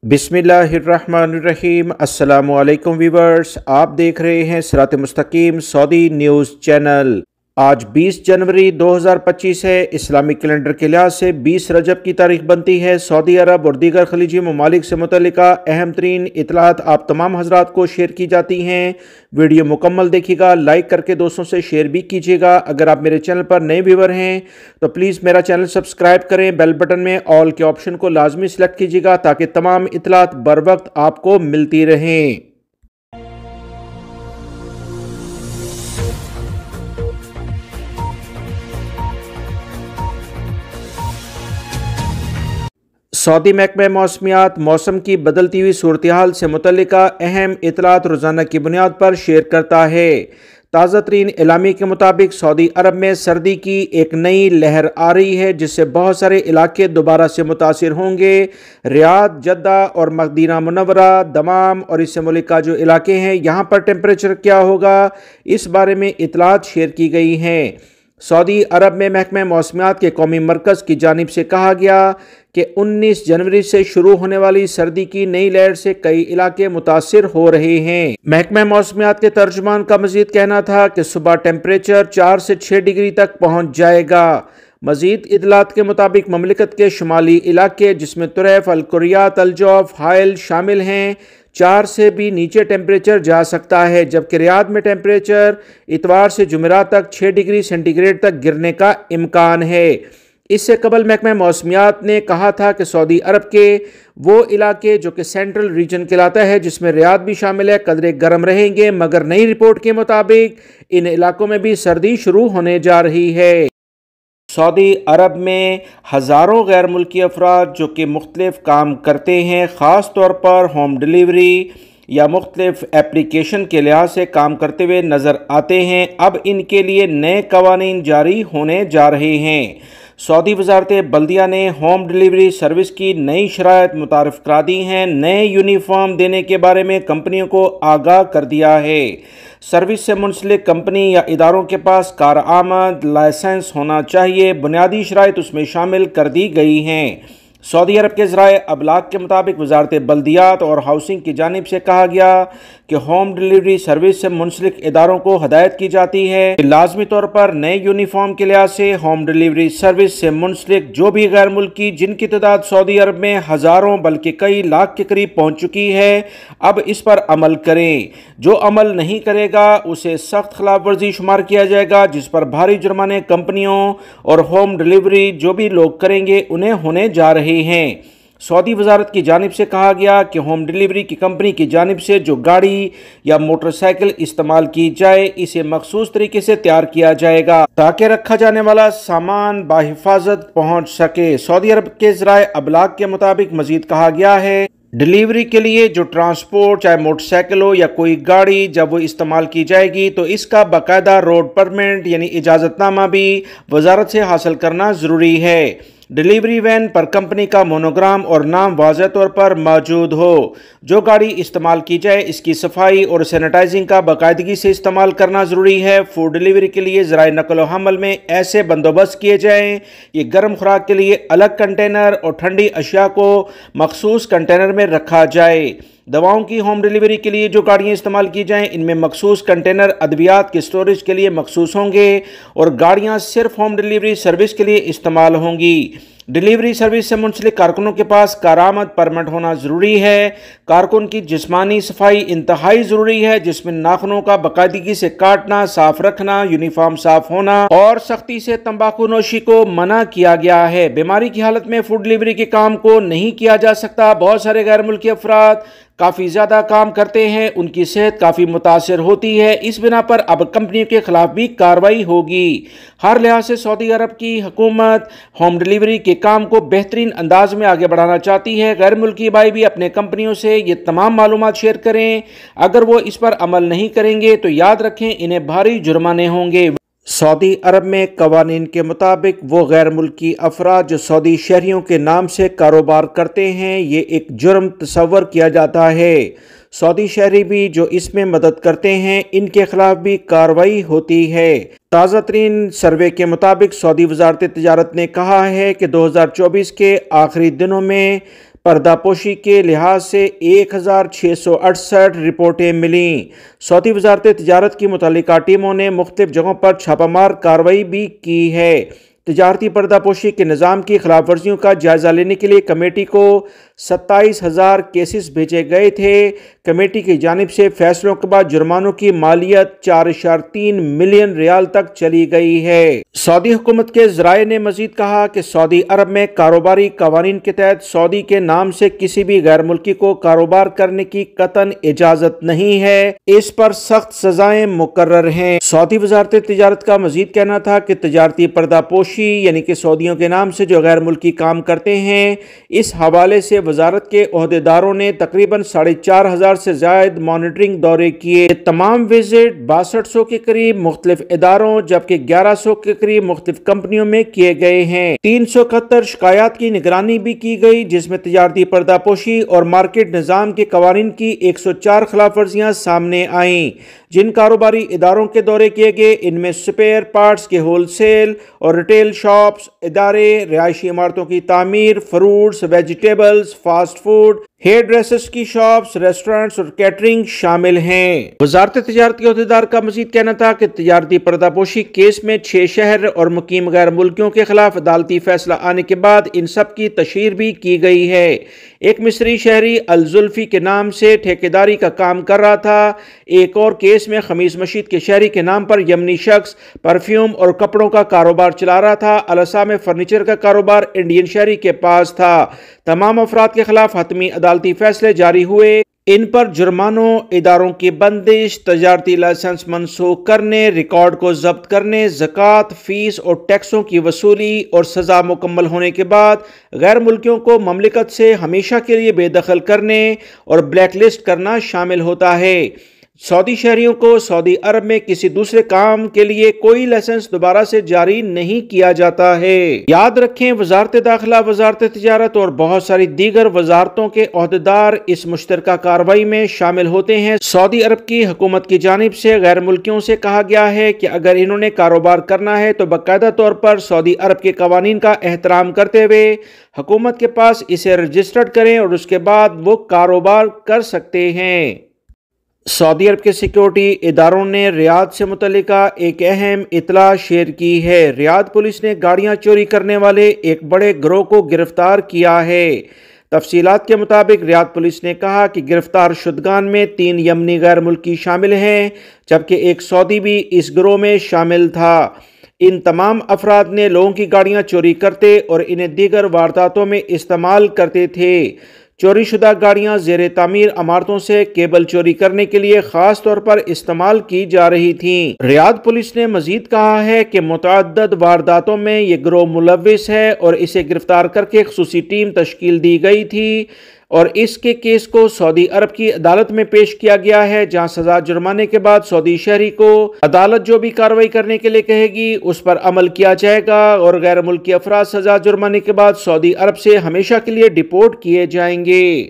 बिस्मिल्लाहिर्रहमानिर्रहीम। अस्सलामु अलैकुम व्यूवर्स, आप देख रहे हैं सिरात मुस्तकीम सऊदी न्यूज़ चैनल। आज 20 जनवरी 2025 है। इस्लामिक कैलेंडर के लिहाज से 20 रजब की तारीख बनती है। सऊदी अरब और दीगर खलीजी ममालिक से मुतल्लिका अहम तरीन इतलात आप तमाम हजरात को शेयर की जाती हैं। वीडियो मुकम्मल देखिएगा, लाइक करके दोस्तों से शेयर भी कीजिएगा। अगर आप मेरे चैनल पर नए व्यूवर हैं तो प्लीज़ मेरा चैनल सब्सक्राइब करें। बेल बटन में ऑल के ऑप्शन को लाजमी सेलेक्ट कीजिएगा ताकि तमाम इतलात बर वक्त आपको मिलती रहें। सऊदी महकमा मौसमियात मौसम की बदलती हुई सूरत हाल से मुतल्लिका अहम इतलात रोज़ाना की बुनियाद पर शेयर करता है। ताज़ा तरीन एलामी के मुताबिक सऊदी अरब में सर्दी की एक नई लहर आ रही है, जिससे बहुत सारे इलाके दोबारा से मुतासिर होंगे। रियाद, जद्दा और मदीना मुनव्वरा, दमाम और इससे मुल्का जो इलाके हैं यहाँ पर टेम्परेचर क्या होगा, इस बारे में इतलात शेयर की गई हैं। सऊदी अरब में महकमा मौसमियात के कौमी मरकज़ की जानिब से कहा गया कि 19 जनवरी से शुरू होने वाली सर्दी की नई लहर से कई इलाके मुतासिर हो रहे हैं। महकमा मौसमियात के तर्जुमान का मजीद कहना था कि सुबह टेम्परेचर 4 से 6 डिग्री तक पहुँच जाएगा। मजीद इतलात के मुताबिक ममलिकत के शुमाली इलाके जिसमें तुरैफ, अल कुरियात, अल जौफ, हाइल शामिल हैं, 4 से भी नीचे टेम्परेचर जा सकता है, जबकि रियाद में टेम्परेचर इतवार से जुमेरात तक 6 डिग्री सेंटीग्रेड तक गिरने का इम्कान है। इससे कबल महकमा मौसमियात ने कहा था कि सऊदी अरब के वो इलाके जो कि सेंट्रल रीजन कहलाता है, जिसमें रियाद भी शामिल है, कदरे गर्म रहेंगे, मगर नई रिपोर्ट के मुताबिक इन इलाकों में भी सर्दी शुरू होने जा रही है। सऊदी अरब में हज़ारों गैर मुल्की अफराद जो कि मुख्तलिफ काम करते हैं, ख़ास तौर पर होम डिलीवरी या मुख्तलिफ एप्लीकेशन के लिहाज से काम करते हुए नज़र आते हैं। अब इनके लिए नए कवानीन जारी होने जा रहे हैं। सऊदी वजारत बल्दिया ने होम डिलीवरी सर्विस की नई शराइत मुतारफ़ करा दी हैं। नए यूनिफॉर्म देने के बारे में कंपनियों को आगाह कर दिया है। सर्विस से मुंसलिक कंपनी या इदारों के पास कारआमद लाइसेंस होना चाहिए। बुनियादी शराइत उसमें शामिल कर दी गई हैं। सऊदी अरब के ज़राए अबलाग के मुताबिक वजारत बल्दियात और हाउसिंग की जानिब से कहा गया कि होम डिलीवरी सर्विस से मुंसलिक इदारों को हदायत की जाती है कि लाजमी तौर पर नए यूनिफॉर्म के लिहाज से होम डिलीवरी सर्विस से मुंसलिक जो भी गैर मुल्की जिनकी तादाद सऊदी अरब में हज़ारों बल्कि कई लाख के करीब पहुँच चुकी है, अब इस पर अमल करें। जो अमल नहीं करेगा उसे सख्त खिलाफ वर्जी शुमार किया जाएगा, जिस पर भारी जुर्माने कंपनियों और होम डिलीवरी जो भी लोग करेंगे उन्हें होने जा रहे हैं। सऊदी वजारत की जानिब से कहा गया कि होम डिलीवरी की कंपनी की जानिब से जो गाड़ी या मोटरसाइकिल इस्तेमाल की जाए, इसे मखसूस तरीके से तैयार किया जाएगा ताकि रखा जाने वाला सामान बाहिफाजत पहुंच सके। सऊदी अरब के ज़राए अबलाग के मुताबिक मजीद कहा गया है, डिलीवरी के लिए जो ट्रांसपोर्ट चाहे मोटरसाइकिल हो या कोई गाड़ी जब वो इस्तेमाल की जाएगी तो इसका बाकायदा रोड परमिट यानी इजाज़तनामा भी वजारत से हासिल करना ज़रूरी है। डिलीवरी वैन पर कंपनी का मोनोग्राम और नाम वाज़ेह तौर पर मौजूद हो। जो गाड़ी इस्तेमाल की जाए इसकी सफाई और सैनिटाइजिंग का बाकायदगी से इस्तेमाल करना ज़रूरी है। फूड डिलीवरी के लिए ज़राए नकल व हमल में ऐसे बंदोबस्त किए जाएँ कि गर्म खुराक के लिए अलग कंटेनर और ठंडी अशिया को मखसूस कंटेनर में रखा जाए। दवाओं की होम डिलीवरी के लिए जो गाड़ियाँ इस्तेमाल की जाएं इनमें मखसूस कंटेनर अद्वियात के स्टोरेज के लिए मखसूस होंगे और गाड़ियाँ सिर्फ होम डिलीवरी सर्विस के लिए इस्तेमाल होंगी। डिलीवरी सर्विस से मुंसलिक कारकुनों के पास कारआमद परमिट होना ज़रूरी है। कारकुन की जिस्मानी सफाई इंतहाई ज़रूरी है, जिसमें नाखूनों का बाकायदगी से काटना, साफ रखना, यूनिफॉर्म साफ होना और सख्ती से तंबाकू नोशी को मना किया गया है। बीमारी की हालत में फूड डिलीवरी के काम को नहीं किया जा सकता। बहुत सारे गैर मुल्की अफराद काफ़ी ज़्यादा काम करते हैं, उनकी सेहत काफ़ी मुतासर होती है। इस बिना पर अब कंपनियों के खिलाफ भी कार्रवाई होगी। हर लिहाज से सऊदी अरब की हुकूमत होम डिलीवरी के काम को बेहतरीन अंदाज में आगे बढ़ाना चाहती है। गैर मुल्की भाई भी अपने कंपनियों से ये तमाम मालूमात शेयर करें। अगर वो इस पर अमल नहीं करेंगे तो याद रखें इन्हें भारी जुर्माने होंगे। सऊदी अरब में कवानीन के मुताबिक वो गैर मुल्की अफराद जो सऊदी शहरियों के नाम से कारोबार करते हैं, ये एक जुर्म तस्वर किया जाता है। सऊदी शहरी भी जो इसमें मदद करते हैं इनके खिलाफ भी कार्रवाई होती है। ताज़ा तरीन सर्वे के मुताबिक सऊदी वजारत तिजारत ने कहा है कि 2024 के आखिरी दिनों में پردہ پوشی کے لحاظ سے 1668 رپورٹیں ملیں۔ سعودی وزارت تجارت کی متعلقہ ٹیموں نے مختلف جگہوں پر چھاپہ مار کارروائی بھی کی ہے۔ تجارتی پردہ پوشی کے نظام کی خلاف ورزیوں کا جائزہ لینے کے لیے کمیٹی کو 27,000 کیسز بھیجے گئے تھے۔ کمیٹی کی جانب سے فیصلوں کے بعد جرمانوں کی مالیت 4.3 ملین ریال تک چلی گئی ہے۔ سعودی حکومت کے ذرائع نے مزید کہا کہ سعودی عرب میں کاروباری قوانین کے تحت سعودی کے نام سے کسی بھی غیر ملکی کو کاروبار کرنے کی قطعاً اجازت نہیں ہے، اس پر سخت سزائیں مقرر ہیں۔ سعودی وزارت تجارت کا مزید کہنا تھا کہ تجارتی پردہ پوشی یعنی کہ سعودیوں کے نام سے جو غیر ملکی کام کرتے ہیں، اس حوالے سے وزارت کے عہدیداروں نے تقریباً 4,500 سے زائد مانیٹرنگ دورے کیے۔ تمام وزٹ 6200 کے قریب مختلف اداروں جبکہ 1100 کے قریب مختلف کمپنیوں میں کیے گئے ہیں۔ 371 شکایات کی نگرانی بھی کی گئی، جس میں تجارتی پردہ پوشی اور مارکیٹ نظام کے قوانین کی 104 خلاف ورزیاں سامنے آئیں۔ جن کاروباری اداروں کے دورے کیے گئے ان میں سپیئر پارٹس کے ہول سیل اور ریٹیل شاپس، ادارے، رہائشی عمارتوں کی تعمیر، fruits, vegetables, fast food, hairdressers کی شاپس، ریسٹورنٹس اور کیٹرنگ شامل ہیں۔ وزارت تجارت کے عہدیدار کا مزید کہنا تھا کہ تجارتی پردہ پوشی کیس میں 6 شہر اور مقیم غیر ملکیوں کے خلاف عدالتی فیصلہ آنے کے بعد ان سب کی تشہیر بھی کی گئی ہے۔ ایک مصری شہری الزلفی کے نام سے ٹھیکیداری کا کام کر رہا تھا۔ ایک اور کیس میں خمیس مشید کے شہری کے نام پر یمنی شخص پرفیوم اور کپڑوں کا کاروبار چلا رہا تھا۔ الاسا میں فرنیچر کا کاروبار انڈین شہری کے پاس تھا۔ تمام افراد کے خلاف حتمی عدالتی فیصلے جاری ہوئے۔ ان پر جرمانوں، اداروں کی بندش، تجارتی لائسنس منسوخ کرنے، ریکارڈ کو ضبط کرنے، زکوٰۃ، فیس اور ٹیکسوں کی وصولی اور سزا مکمل ہونے کے بعد غیر ملکیوں کو مملکت سے ہمیشہ کے لیے بے دخل کرنے اور بلیک لسٹ کرنا شامل ہوتا ہے۔ سعودی شہریوں کو سعودی عرب میں کسی دوسرے کام کے لیے کوئی لائسنس دوبارہ سے جاری نہیں کیا جاتا ہے۔ یاد رکھیں، وزارت داخلہ، وزارت تجارت اور بہت ساری دیگر وزارتوں کے عہدیدار اس مشترکہ کارروائی میں شامل ہوتے ہیں۔ سعودی عرب کی حکومت کی جانب سے غیر ملکیوں سے کہا گیا ہے کہ اگر انہوں نے کاروبار کرنا ہے تو باقاعدہ طور پر سعودی عرب کے قوانین کا احترام کرتے ہوئے حکومت کے پاس اسے رجسٹرڈ کریں اور اس کے بعد وہ کاروبار کر سکتے ہیں۔ سعودی عرب کے سیکیورٹی اداروں نے ریاض سے متعلقہ ایک اہم اطلاع شیئر کی ہے۔ ریاض پولیس نے گاڑیاں چوری کرنے والے ایک بڑے گروہ کو گرفتار کیا ہے۔ تفصیلات کے مطابق ریاض پولیس نے کہا کہ گرفتار شدگان میں 3 یمنی غیر ملکی شامل ہیں جبکہ ایک سعودی بھی اس گروہ میں شامل تھا۔ ان تمام افراد نے لوگوں کی گاڑیاں چوری کرتے اور انہیں دیگر وارداتوں میں استعمال کرتے تھے۔ چوری شدہ گاڑیاں زیر تعمیر عمارتوں سے کیبل چوری کرنے کے لیے خاص طور پر استعمال کی جا رہی تھیں۔ ریاض پولیس نے مزید کہا ہے کہ متعدد وارداتوں میں یہ گروہ ملوث ہے اور اسے گرفتار کر کے خصوصی ٹیم تشکیل دی گئی تھی اور اس کے کیس کو سعودی عرب کی عدالت میں پیش کیا گیا ہے، جہاں سزا جرمانے کے بعد سعودی شہری کو عدالت جو بھی کارروائی کرنے کے لیے کہے گی اس پر عمل کیا جائے گا اور غیر ملکی افراد سزا جرمانے کے بعد سعودی عرب سے ہمیشہ کے لیے ڈپورٹ کیے جائیں گے۔